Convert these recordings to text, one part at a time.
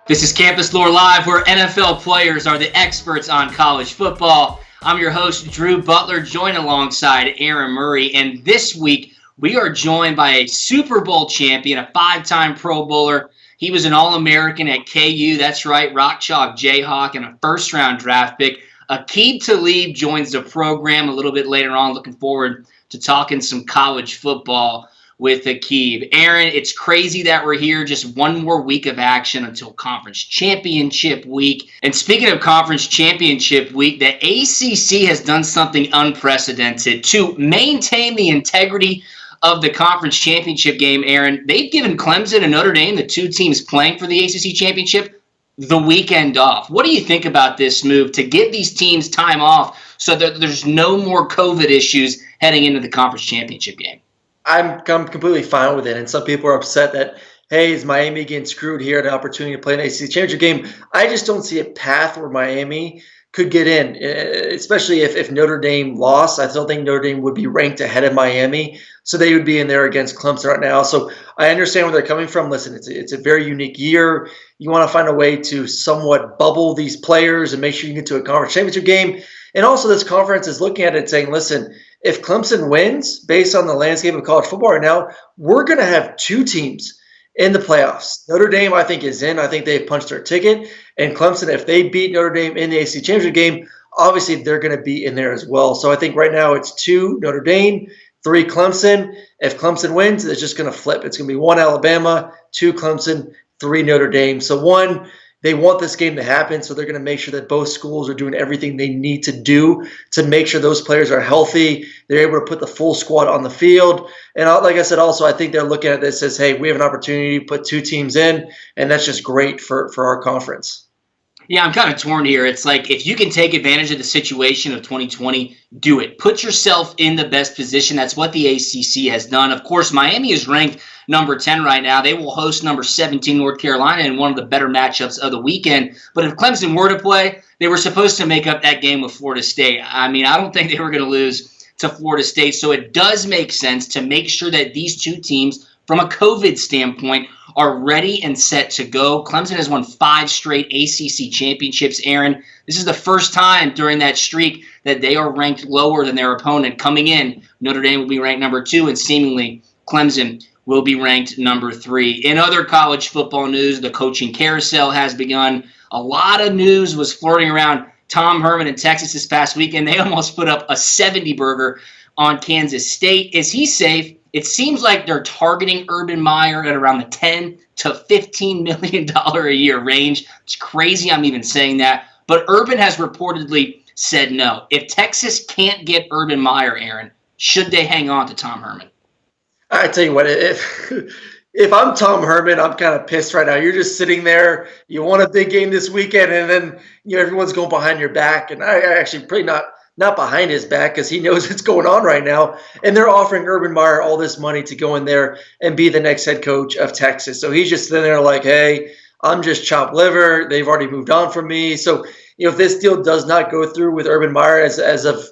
This is CampusLore Live, where NFL players are the experts on college football. I'm your host, Drew Butler, joined alongside Aaron Murray. And this week, we are joined by a Super Bowl champion, a five-time Pro Bowler. He was an All-American at KU. That's right, Rock Chalk Jayhawk, and a first-round draft pick. Aqib Talib joins the program a little bit later on. Looking forward to talking some college football with Aqib. Aaron, it's crazy that we're here, just one more week of action until Conference Championship Week. And speaking of Conference Championship Week, the ACC has done something unprecedented to maintain the integrity of the Conference Championship game. Aaron, they've given Clemson and Notre Dame, the two teams playing for the ACC Championship, the weekend off. What do you think about this move to give these teams time off so that there's no more COVID issues heading into the Conference Championship game? I'm completely fine with it. And some people are upset that, hey, is Miami getting screwed here at an opportunity to play an ACC championship game? I just don't see a path where Miami could get in, especially if Notre Dame lost. I still think Notre Dame would be ranked ahead of Miami, so they would be in there against Clemson right now. So I understand where they're coming from. Listen, it's a very unique year. You want to find a way to somewhat bubble these players and make sure you get to a conference championship game. And also this conference is looking at it saying, listen, if Clemson wins based on the landscape of college football right now, we're going to have two teams in the playoffs. Notre Dame, I think, is in. I think they've punched their ticket. And Clemson, if they beat Notre Dame in the ACC championship game, obviously they're going to be in there as well. So I think right now it's 2 Notre Dame, 3 Clemson. If Clemson wins, it's just going to flip. It's going to be 1 Alabama, 2 Clemson, 3 Notre Dame. So one, they want this game to happen, so they're going to make sure that both schools are doing everything they need to do to make sure those players are healthy. They're able to put the full squad on the field. And like I said, also, I think they're looking at this as, hey, we have an opportunity to put 2 teams in, and that's just great for our conference. Yeah, I'm kind of torn here. It's like if you can take advantage of the situation of 2020, do it. Put yourself in the best position. That's what the ACC has done. Of course, Miami is ranked number 10 right now. They will host number 17 North Carolina in one of the better matchups of the weekend. But if Clemson were to play, they were supposed to make up that game with Florida State. I mean, I don't think they were going to lose to Florida State. So it does make sense to make sure that these two teams, from a COVID standpoint, are ready and set to go. Clemson has won 5 straight ACC championships, Aaron. This is the first time during that streak that they are ranked lower than their opponent. Coming in, Notre Dame will be ranked number 2, and seemingly Clemson will be ranked number 3. In other college football news, the coaching carousel has begun. A lot of news was flirting around Tom Herman in Texas this past week, and they almost put up a 70-burger on Kansas State. Is he safe? It seems like they're targeting Urban Meyer at around the $10 to $15 million a year range. It's crazy I'm even saying that. But Urban has reportedly said no. If Texas can't get Urban Meyer, Aaron, should they hang on to Tom Herman? I tell you what, if I'm Tom Herman, I'm kind of pissed right now. You're just sitting there. You want a big game this weekend, and then everyone's going behind your back. And I actually pretty not behind his back because he knows what's going on right now. And they're offering Urban Meyer all this money to go in there and be the next head coach of Texas. So he's just sitting there like, hey, I'm just chopped liver. They've already moved on from me. So, if this deal does not go through with Urban Meyer as of,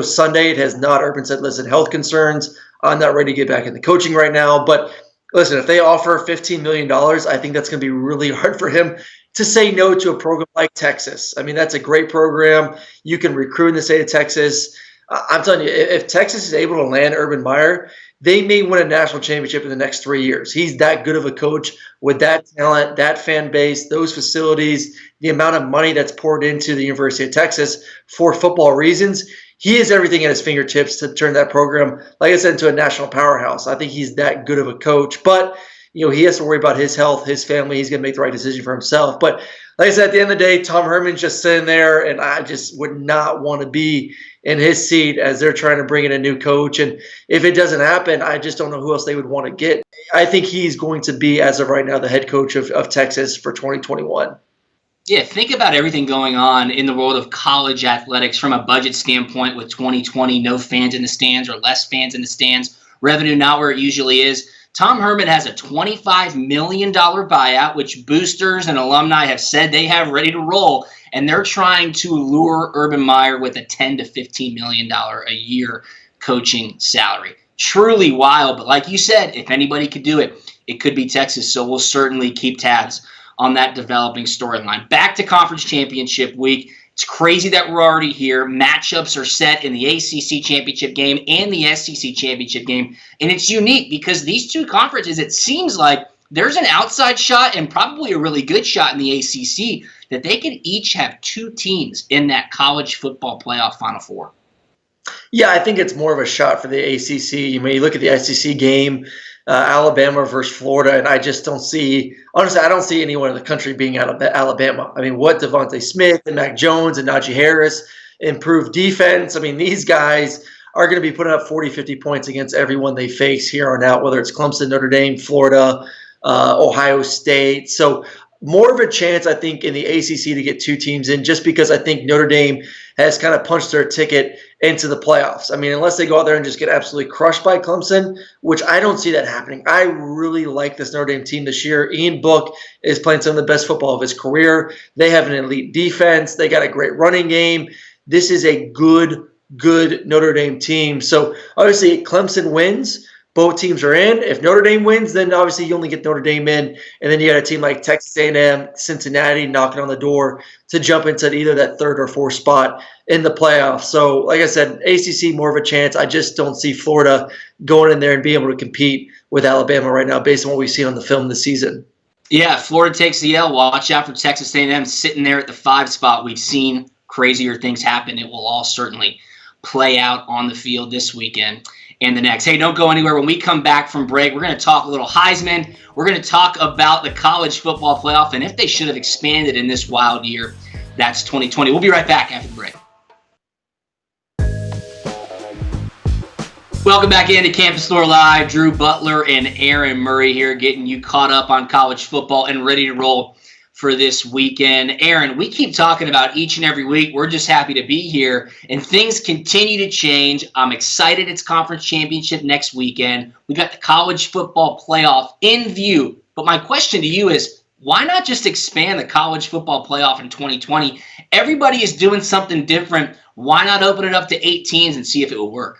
Sunday, it has not. Urban said, listen, health concerns. I'm not ready to get back into coaching right now. But listen, if they offer $15 million, I think that's going to be really hard for him to say no to a program like Texas. I mean, that's a great program. You can recruit in the state of Texas. I'm telling you, if Texas is able to land Urban Meyer, they may win a national championship in the next 3 years. He's that good of a coach with that talent, that fan base, those facilities, the amount of money that's poured into the University of Texas for football reasons. He has everything at his fingertips to turn that program, like I said, into a national powerhouse. I think he's that good of a coach. But he has to worry about his health, his family. He's going to make the right decision for himself. But like I said, at the end of the day, Tom Herman's just sitting there, and I just would not want to be in his seat as they're trying to bring in a new coach. And if it doesn't happen, I just don't know who else they would want to get. I think he's going to be, as of right now, the head coach of Texas for 2021. Yeah, think about everything going on in the world of college athletics from a budget standpoint with 2020, no fans in the stands or less fans in the stands, revenue not where it usually is. Tom Herman has a $25 million buyout, which boosters and alumni have said they have ready to roll, and they're trying to lure Urban Meyer with a $10 to $15 million a year coaching salary. Truly wild, but like you said, if anybody could do it, it could be Texas, so we'll certainly keep tabs on that developing storyline. Back to conference championship week. It's crazy that we're already here. Matchups are set in the ACC championship game and the SEC championship game. And it's unique because these two conferences, it seems like there's an outside shot and probably a really good shot in the ACC that they could each have two teams in that college football playoff Final Four. Yeah, I think it's more of a shot for the ACC. You look at the SEC game, Alabama versus Florida, and I just don't see – honestly, I don't see anyone in the country being out of Alabama. I mean, what Devonta Smith and Mac Jones and Najee Harris, improved defense. I mean, these guys are going to be putting up 40, 50 points against everyone they face here on out, whether it's Clemson, Notre Dame, Florida, Ohio State. So more of a chance, I think, in the ACC to get two teams in, just because I think Notre Dame has kind of punched their ticket into the playoffs. I mean, unless they go out there and just get absolutely crushed by Clemson, which I don't see that happening. I really like this Notre Dame team this year. Ian Book is playing some of the best football of his career. They have an elite defense. They got a great running game. This is a good Notre Dame team. So obviously Clemson wins, both teams are in. If Notre Dame wins, then obviously you only get Notre Dame in, and then you got a team like Texas A&M, Cincinnati knocking on the door to jump into either that third or fourth spot in the playoffs. So like I said, ACC more of a chance. I just don't see Florida going in there and being able to compete with Alabama right now based on what we've seen on the film this season. Yeah, Florida takes the L. Watch out for Texas A&M sitting there at the 5 spot. We've seen crazier things happen. It will all certainly play out on the field this weekend and the next. Hey, don't go anywhere. When we come back from break, we're going to talk a little Heisman. We're going to talk about the college football playoff and if they should have expanded in this wild year. That's 2020. We'll be right back after the break. Welcome back into CampusLore Live. Drew Butler and Aaron Murray here getting you caught up on college football and ready to roll for this weekend. Aaron, we keep talking about each and every week. We're just happy to be here, and things continue to change. I'm excited it's conference championship next weekend. We got the college football playoff in view. But my question to you is, why not just expand the college football playoff in 2020? Everybody is doing something different. Why not open it up to 8 teams and see if it will work?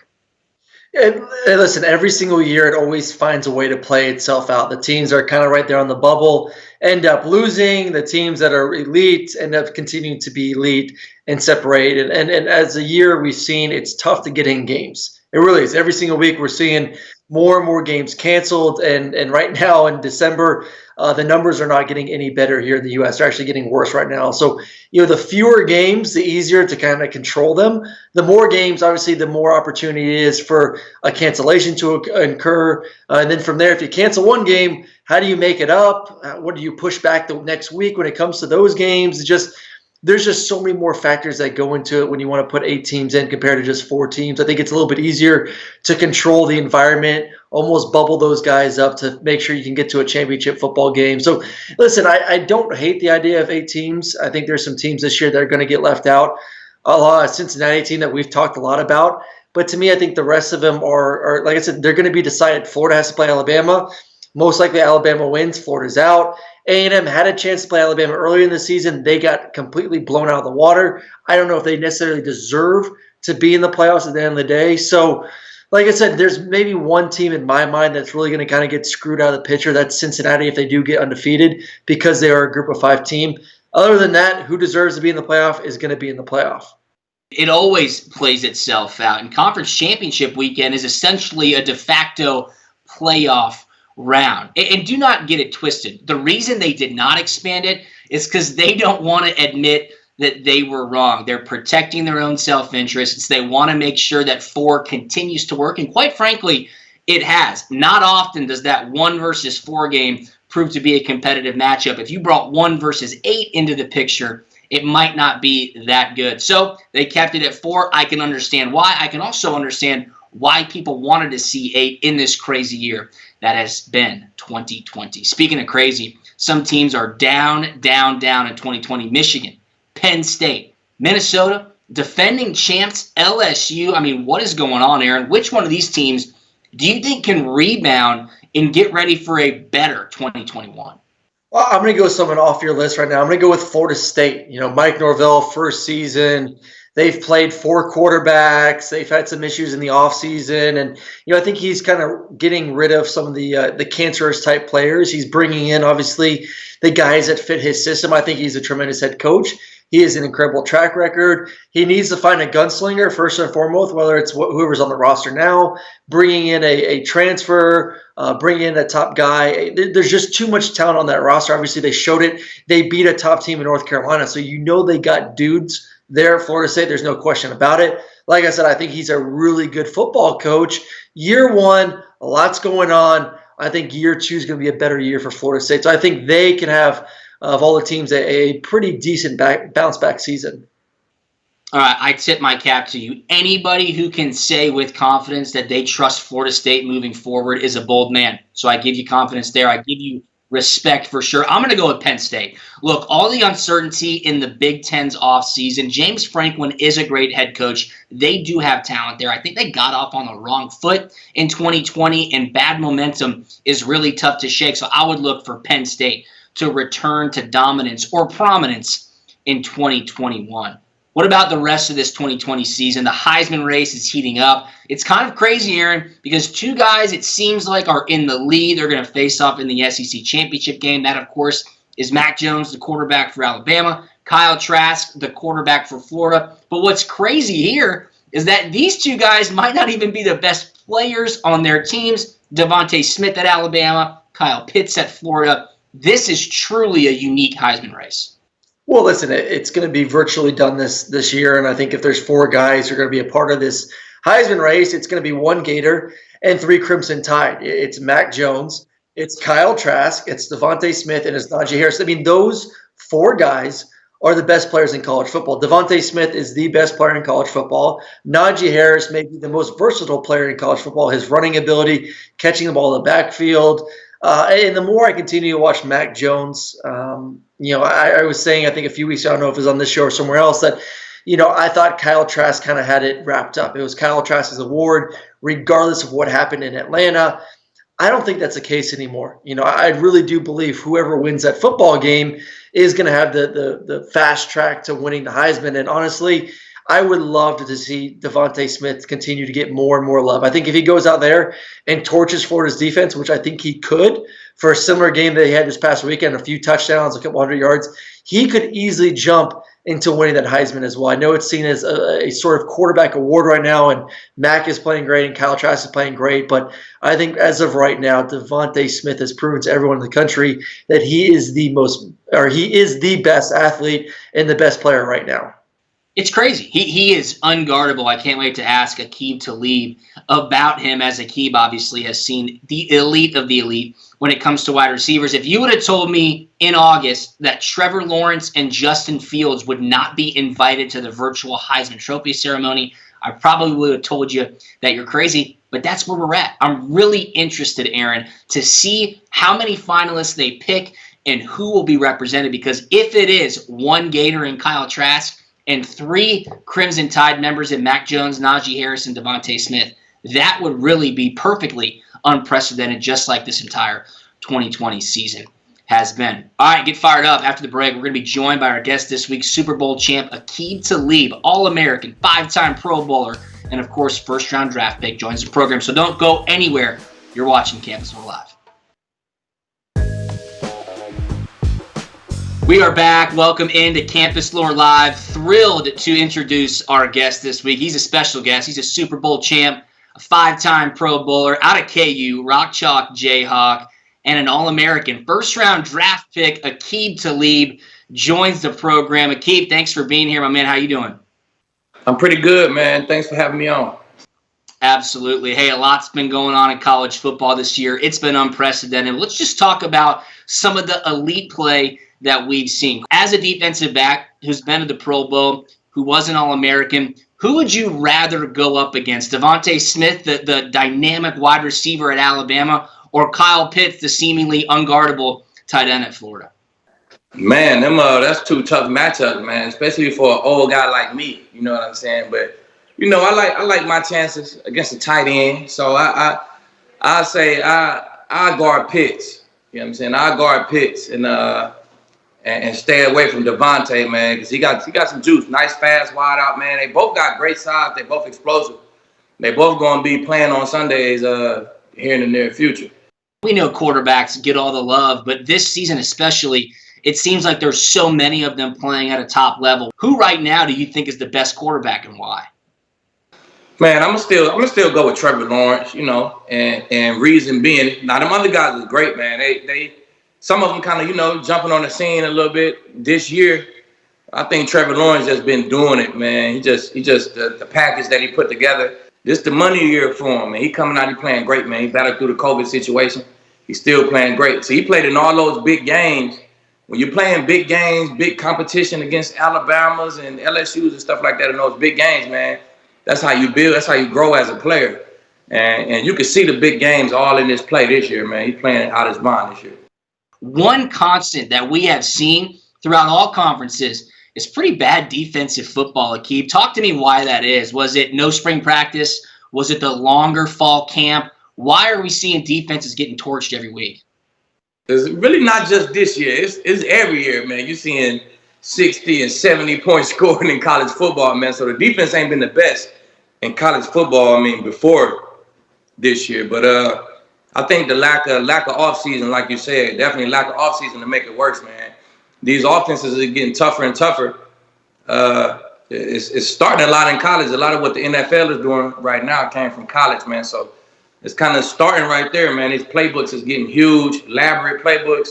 And listen, every single year it always finds a way to play itself out. The teams are kind of right there on the bubble, end up losing. The teams that are elite end up continuing to be elite and separated. And as a year we've seen, it's tough to get in games. It really is. Every single week we're seeing more and more games canceled. And right now in December, the numbers are not getting any better here in the U.S. They're actually getting worse right now. So, the fewer games, the easier to kind of control them. The more games, obviously, the more opportunity it is for a cancellation to occur. And then from there, if you cancel one game, how do you make it up? What do you push back the next week when it comes to those games? There's just so many more factors that go into it when you want to put 8 teams in compared to just 4 teams. I think it's a little bit easier to control the environment, almost bubble those guys up to make sure you can get to a championship football game. So, listen, I don't hate the idea of 8 teams. I think there's some teams this year that are going to get left out. A lot of Cincinnati team that we've talked a lot about. But to me, I think the rest of them are like I said, they're going to be decided. Florida has to play Alabama. Most likely Alabama wins. Florida's out. A&M had a chance to play Alabama earlier in the season. They got completely blown out of the water. I don't know if they necessarily deserve to be in the playoffs at the end of the day. So, like I said, there's maybe one team in my mind that's really going to kind of get screwed out of the picture. That's Cincinnati if they do get undefeated because they are a group of 5 team. Other than that, who deserves to be in the playoff is going to be in the playoff. It always plays itself out. And conference championship weekend is essentially a de facto playoff round. And do not get it twisted. The reason they did not expand it is because they don't want to admit that they were wrong. They're protecting their own self-interests. They want to make sure that 4 continues to work. And quite frankly, it has. Not often does that 1 versus 4 game prove to be a competitive matchup. If you brought 1 versus 8 into the picture, it might not be that good. So they kept it at 4. I can understand why. I can also understand why people wanted to see 8 in this crazy year that has been 2020. Speaking of crazy, some teams are down in 2020. Michigan, Penn State, Minnesota, defending champs, LSU. I mean, what is going on, Aaron? Which one of these teams do you think can rebound and get ready for a better 2021? Well, I'm going to go with someone off your list right now. I'm going to go with Florida State. Mike Norvell, first season. They've played 4 quarterbacks. They've had some issues in the offseason. And, I think he's kind of getting rid of some of the cancerous type players. He's bringing in, obviously, the guys that fit his system. I think he's a tremendous head coach. He has an incredible track record. He needs to find a gunslinger first and foremost, whether it's whoever's on the roster now, bringing in a transfer, bringing in a top guy. There's just too much talent on that roster. Obviously, they showed it. They beat a top team in North Carolina, so they got dudes there at Florida State. There's no question about it. Like I said, I think he's a really good football coach. Year 1, a lot's going on. I think year 2 is going to be a better year for Florida State. So I think they can have, of all the teams, a pretty decent bounce-back season. All right, I tip my cap to you. Anybody who can say with confidence that they trust Florida State moving forward is a bold man. So I give you confidence there. I give you respect for sure. I'm going to go with Penn State. Look, all the uncertainty in the Big Ten's offseason, James Franklin is a great head coach. They do have talent there. I think they got off on the wrong foot in 2020, and bad momentum is really tough to shake. So I would look for Penn State to return to dominance or prominence in 2021. What about the rest of this 2020 season? The Heisman race is heating up. It's kind of crazy, Aaron, because 2 guys, it seems like, are in the lead. They're going to face off in the SEC championship game. That, of course, is Mac Jones, the quarterback for Alabama, Kyle Trask, the quarterback for Florida. But what's crazy here is that these 2 guys might not even be the best players on their teams. Devonta Smith at Alabama, Kyle Pitts at Florida. This is truly a unique Heisman race. Well, listen, it's going to be virtually done this year, and I think if there's 4 guys who are going to be a part of this Heisman race, it's going to be 1 Gator and 3 Crimson Tide. It's Mac Jones, it's Kyle Trask, it's Devonta Smith, and it's Najee Harris. I mean, those 4 guys are the best players in college football. Devonta Smith is the best player in college football. Najee Harris may be the most versatile player in college football. His running ability, catching the ball in the backfield. And the more I continue to watch Mac Jones, I was saying, I think a few weeks ago, I don't know if it was on this show or somewhere else, that, I thought Kyle Trask kind of had it wrapped up. It was Kyle Trask's award, regardless of what happened in Atlanta. I don't think that's the case anymore. I really do believe whoever wins that football game is going to have the fast track to winning the Heisman. And honestly, I would love to see Devonta Smith continue to get more and more love. I think if he goes out there and torches Florida's defense, which I think he could, for a similar game that he had this past weekend, a few touchdowns, a couple hundred yards, he could easily jump into winning that Heisman as well. I know it's seen as a sort of quarterback award right now, and Mac is playing great and Kyle Trask is playing great, but I think as of right now, Devonta Smith has proven to everyone in the country that he is the best athlete and the best player right now. It's crazy. He is unguardable. I can't wait to ask Aqib Talib about him, as Aqib obviously has seen the elite of the elite when it comes to wide receivers. If you would have told me in August that Trevor Lawrence and Justin Fields would not be invited to the virtual Heisman Trophy ceremony, I probably would have told you that you're crazy, but that's where we're at. I'm really interested, Aaron, to see how many finalists they pick and who will be represented, because if it is 1 Gator and Kyle Trask, and 3 Crimson Tide members in Mac Jones, Najee Harris, and Devonta Smith, that would really be perfectly unprecedented, just like this entire 2020 season has been. All right, get fired up. After the break, we're going to be joined by our guest this week, Super Bowl champ Aqib Talib, All-American, 5-time Pro Bowler, and, of course, first-round draft pick, joins the program. So don't go anywhere. You're watching CampusLore Live. We are back. Welcome into CampusLore Live. Thrilled to introduce our guest this week. He's a special guest. He's a Super Bowl champ, a 5-time Pro Bowler out of KU, Rock Chalk Jayhawk, and an All-American. First-round draft pick, Aqib Talib, joins the program. Aqib, thanks for being here, my man. How you doing? I'm pretty good, man. Thanks for having me on. Absolutely. Hey, a lot's been going on in college football this year. It's been unprecedented. Let's just talk about some of the elite play that we've seen. As a defensive back who's been to the Pro Bowl, who was an All-American, who would you rather go up against? Devonta Smith, the dynamic wide receiver at Alabama, or Kyle Pitts, the seemingly unguardable tight end at Florida? Man, that's 2 tough matchups, man, especially for an old guy like me. You know what I'm saying? But I like my chances against a tight end. So I say I guard Pitts. You know what I'm saying? I guard Pitts, and and stay away from Devonta, man, because he got some juice. Nice, fast, wide out, man. They both got great size. They both explosive. They both going to be playing on Sundays here in the near future. We know quarterbacks get all the love, but this season especially, it seems like there's so many of them playing at a top level. Who right now do you think is the best quarterback and why? Man, I'm gonna still go with Trevor Lawrence, you know, and reason being, now them other guys is great, man. They some of them kind of, you know, jumping on the scene a little bit this year. I think Trevor Lawrence just been doing it, man. He just the package that he put together. This the money year for him, man. He coming out, he playing great, man. He battled through the COVID situation. He's still playing great. So he played in all those big games. When you're playing big games, big competition against Alabamas and LSUs and stuff like that in those big games, man, that's how you build. That's how you grow as a player. And you can see the big games all in this play this year, man. He's playing out his mind this year. One constant that we have seen throughout all conferences is pretty bad defensive football, Aqib. Talk to me why that is. Was it no spring practice? Was it the longer fall camp? Why are we seeing defenses getting torched every week? It's really not just this year. It's every year, man. You're seeing 60 and 70 points scored in college football, man. So the defense ain't been the best in college football, before this year. But I think the lack of offseason, like you said, definitely lack of offseason to make it worse, man. These offenses are getting tougher and tougher. It's starting a lot in college. A lot of what the NFL is doing right now came from college, man. So it's kind of starting right there, man. These playbooks is getting huge, elaborate playbooks.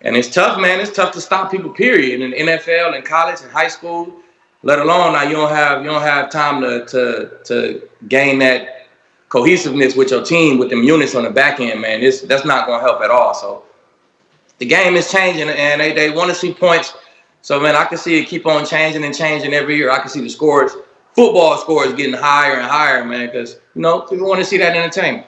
And it's tough, man. It's tough to stop people, period, in the NFL, in college, in high school, let alone now you don't have time to gain that cohesiveness with your team, with them units on the back end, man. That's not going to help at all. So the game is changing, and they want to see points. So, man, I can see it keep on changing and changing every year. I can see the scores, football scores getting higher and higher, man, because, you know, people want to see that entertainment.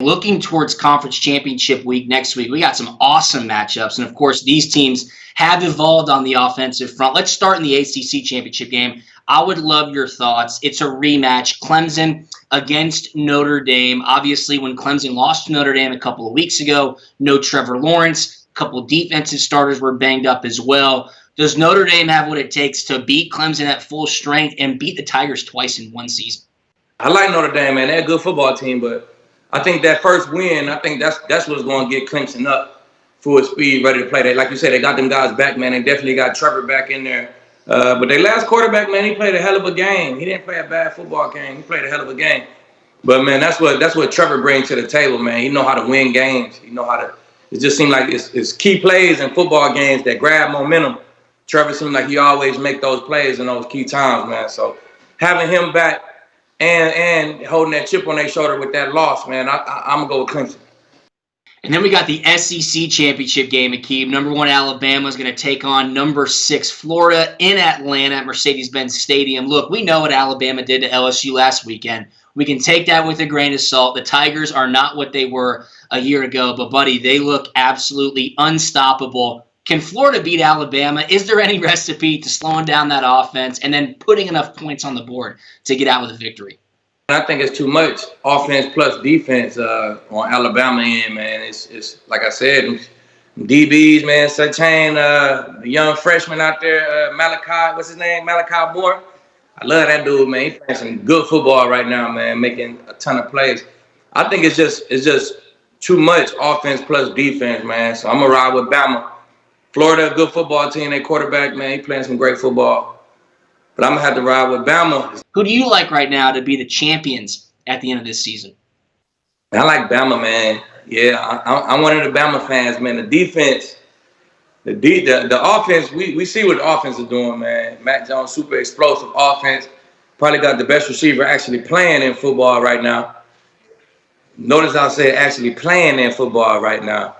Looking towards conference championship week next week, we got some awesome matchups. And, of course, these teams have evolved on the offensive front. Let's start in the ACC championship game. I would love your thoughts. It's a rematch. Clemson against Notre Dame. Obviously, when Clemson lost to Notre Dame a couple of weeks ago, no Trevor Lawrence. A couple of defensive starters were banged up as well. Does Notre Dame have what it takes to beat Clemson at full strength and beat the Tigers twice in one season? I like Notre Dame, man. They're a good football team, but I think that first win, I think that's what's going to get Clemson up full speed, ready to play. They, like you said, they got them guys back, man. They definitely got Trevor back in there. But their last quarterback, man, he played a hell of a game. He didn't play a bad football game. He played a hell of a game. But, man, that's what Trevor brings to the table, man. He know how to win games. He know how to – it just seems like it's key plays in football games that grab momentum. Trevor seems like he always make those plays in those key times, man. So having him back and holding that chip on their shoulder with that loss, man, I'm going to go with Clemson. And then we got the SEC championship game, Aqib. Number 1 Alabama is going to take on number 6 Florida in Atlanta at Mercedes-Benz Stadium. Look, we know what Alabama did to LSU last weekend. We can take that with a grain of salt. The Tigers are not what they were a year ago, but, buddy, they look absolutely unstoppable. Can Florida beat Alabama? Is there any recipe to slowing down that offense and then putting enough points on the board to get out with a victory? I think it's too much offense plus defense on Alabama end, man. It's like I said, DBs, man. Sachane, the young freshman out there, Malachi, what's his name? Malachi Moore. I love that dude, man. He's playing some good football right now, man, making a ton of plays. I think it's just too much offense plus defense, man. So I'm gonna ride with Bama. Florida, a good football team. Their quarterback, man, he playing some great football. But I'm going to have to ride with Bama. Who do you like right now to be the champions at the end of this season? I like Bama, man. Yeah, I'm one of the Bama fans, man. The defense, the offense, we see what the offense is doing, man. Mac Jones, super explosive offense. Probably got the best receiver actually playing in football right now. Notice I said actually playing in football right now.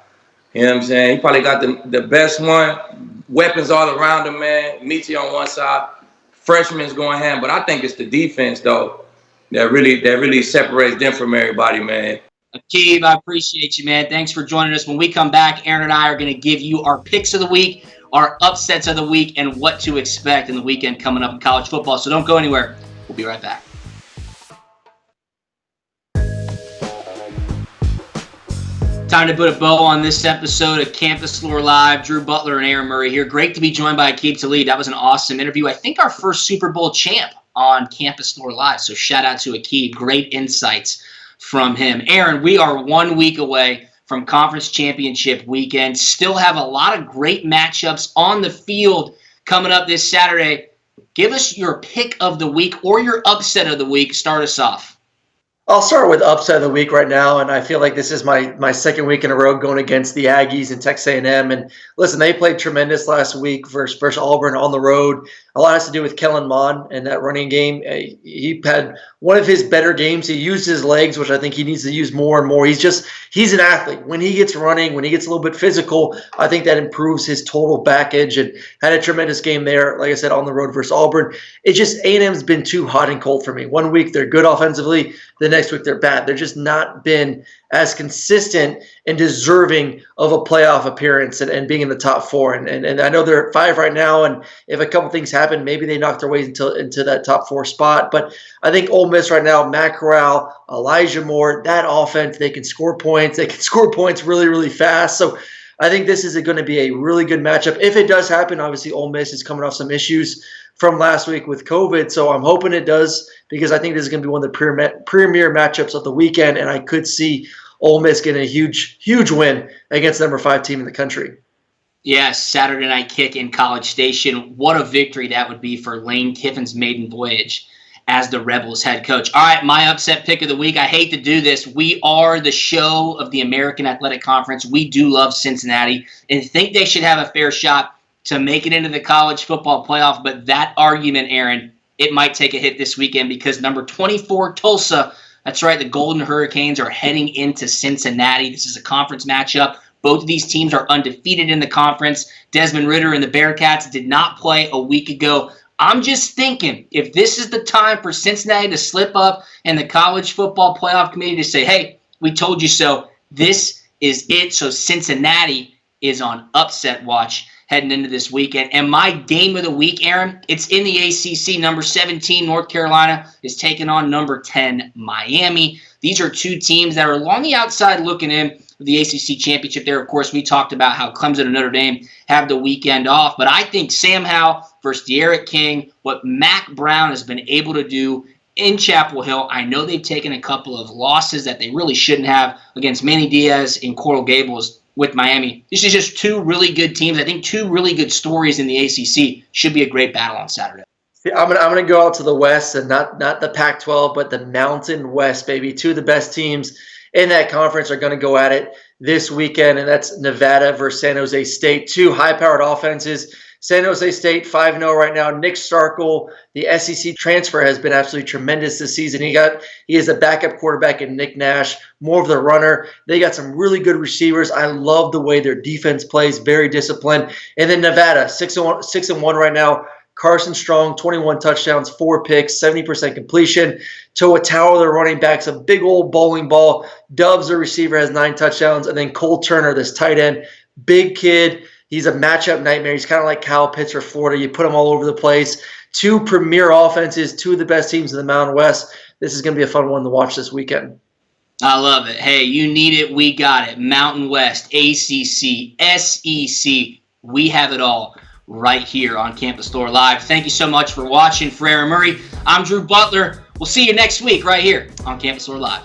You know what I'm saying? He probably got the best one. Weapons all around him, man. Michi on one side. Freshman's going ham. But I think it's the defense, though, that really separates them from everybody, man. Aqib, I appreciate you, man. Thanks for joining us. When we come back, Aaron and I are going to give you our picks of the week, our upsets of the week, and what to expect in the weekend coming up in college football. So don't go anywhere. We'll be right back. Time to put a bow on this episode of Campus Lore Live. Drew Butler and Aaron Murray here. Great to be joined by Aqib Talib. That was an awesome interview. I think our first Super Bowl champ on Campus Lore Live. So shout out to Aqib. Great insights from him. Aaron, we are 1 week away from Conference Championship weekend. Still have a lot of great matchups on the field coming up this Saturday. Give us your pick of the week or your upset of the week. Start us off. I'll start with upset of the week right now, and I feel like this is my second week in a row going against the Aggies and Texas A&M. And listen, they played tremendous last week versus Auburn on the road. A lot has to do with Kellen Mond and that running game. He had one of his better games. He used his legs, which I think he needs to use more and more. He's an athlete. When he gets running, when he gets a little bit physical, I think that improves his total package, and had a tremendous game there, like I said, on the road versus Auburn. It's just A&M's been too hot and cold for me. 1 week they're good offensively, the next week they're bad. They're just not been as consistent and deserving of a playoff appearance and being in the top four. And I know they're at 5 right now, and if a couple things happen, maybe they knock their way into that top 4 spot. But I think Ole Miss right now, Matt Corral, Elijah Moore, that offense, they can score points. They can score points really, really fast. So I think this is going to be a really good matchup. If it does happen, obviously Ole Miss is coming off some issues from last week with COVID. So I'm hoping it does, because I think this is going to be one of the premier matchups of the weekend, and I could see Ole Miss getting a huge, huge win against the number 5 team in the country. Yes, Saturday night kick in College Station. What a victory that would be for Lane Kiffin's maiden voyage as the Rebels head coach. All right, my upset pick of the week. I hate to do this. We are the show of the American Athletic Conference. We do love Cincinnati and think they should have a fair shot to make it into the college football playoff. But that argument, Aaron, it might take a hit this weekend, because number 24, Tulsa, that's right, the Golden Hurricanes are heading into Cincinnati. This is a conference matchup. Both of these teams are undefeated in the conference. Desmond Ridder and the Bearcats did not play a week ago. I'm just thinking, if this is the time for Cincinnati to slip up and the College Football Playoff Committee to say, hey, we told you so, this is it. So Cincinnati is on upset watch heading into this weekend. And my game of the week, Aaron, it's in the ACC. Number 17, North Carolina, is taking on number 10, Miami. These are two teams that are along the outside looking in the ACC championship there. Of course, we talked about how Clemson and Notre Dame have the weekend off. But I think Sam Howell versus De'Aaron King, what Mack Brown has been able to do in Chapel Hill. I know they've taken a couple of losses that they really shouldn't have against Manny Diaz and Coral Gables with Miami. This is just two really good teams. I think two really good stories in the ACC. Should be a great battle on Saturday. I'm gonna go out to the West, and not the Pac-12, but the Mountain West, baby. Two of the best teams in that conference are going to go at it this weekend, and that's Nevada versus San Jose State. Two high-powered offenses. San Jose State 5-0 right now. Nick Starkel, the SEC transfer, has been absolutely tremendous this season. He is a backup quarterback in Nick Nash, more of the runner. They got some really good receivers. I love the way their defense plays, very disciplined. And then Nevada, 6-1 right now. Carson Strong, 21 touchdowns, 4 picks, 70% completion. Toa Tower, their running backs, a big old bowling ball. Doves, the receiver, has 9 touchdowns. And then Cole Turner, this tight end, big kid. He's a matchup nightmare. He's kind of like Kyle Pitts for Florida. You put him all over the place. Two premier offenses, two of the best teams in the Mountain West. This is going to be a fun one to watch this weekend. I love it. Hey, you need it. We got it. Mountain West, ACC, SEC. We have it all right here on Campus Lore Live. Thank you so much for watching. For Aaron Murray, I'm Drew Butler. We'll see you next week right here on Campus Lore Live.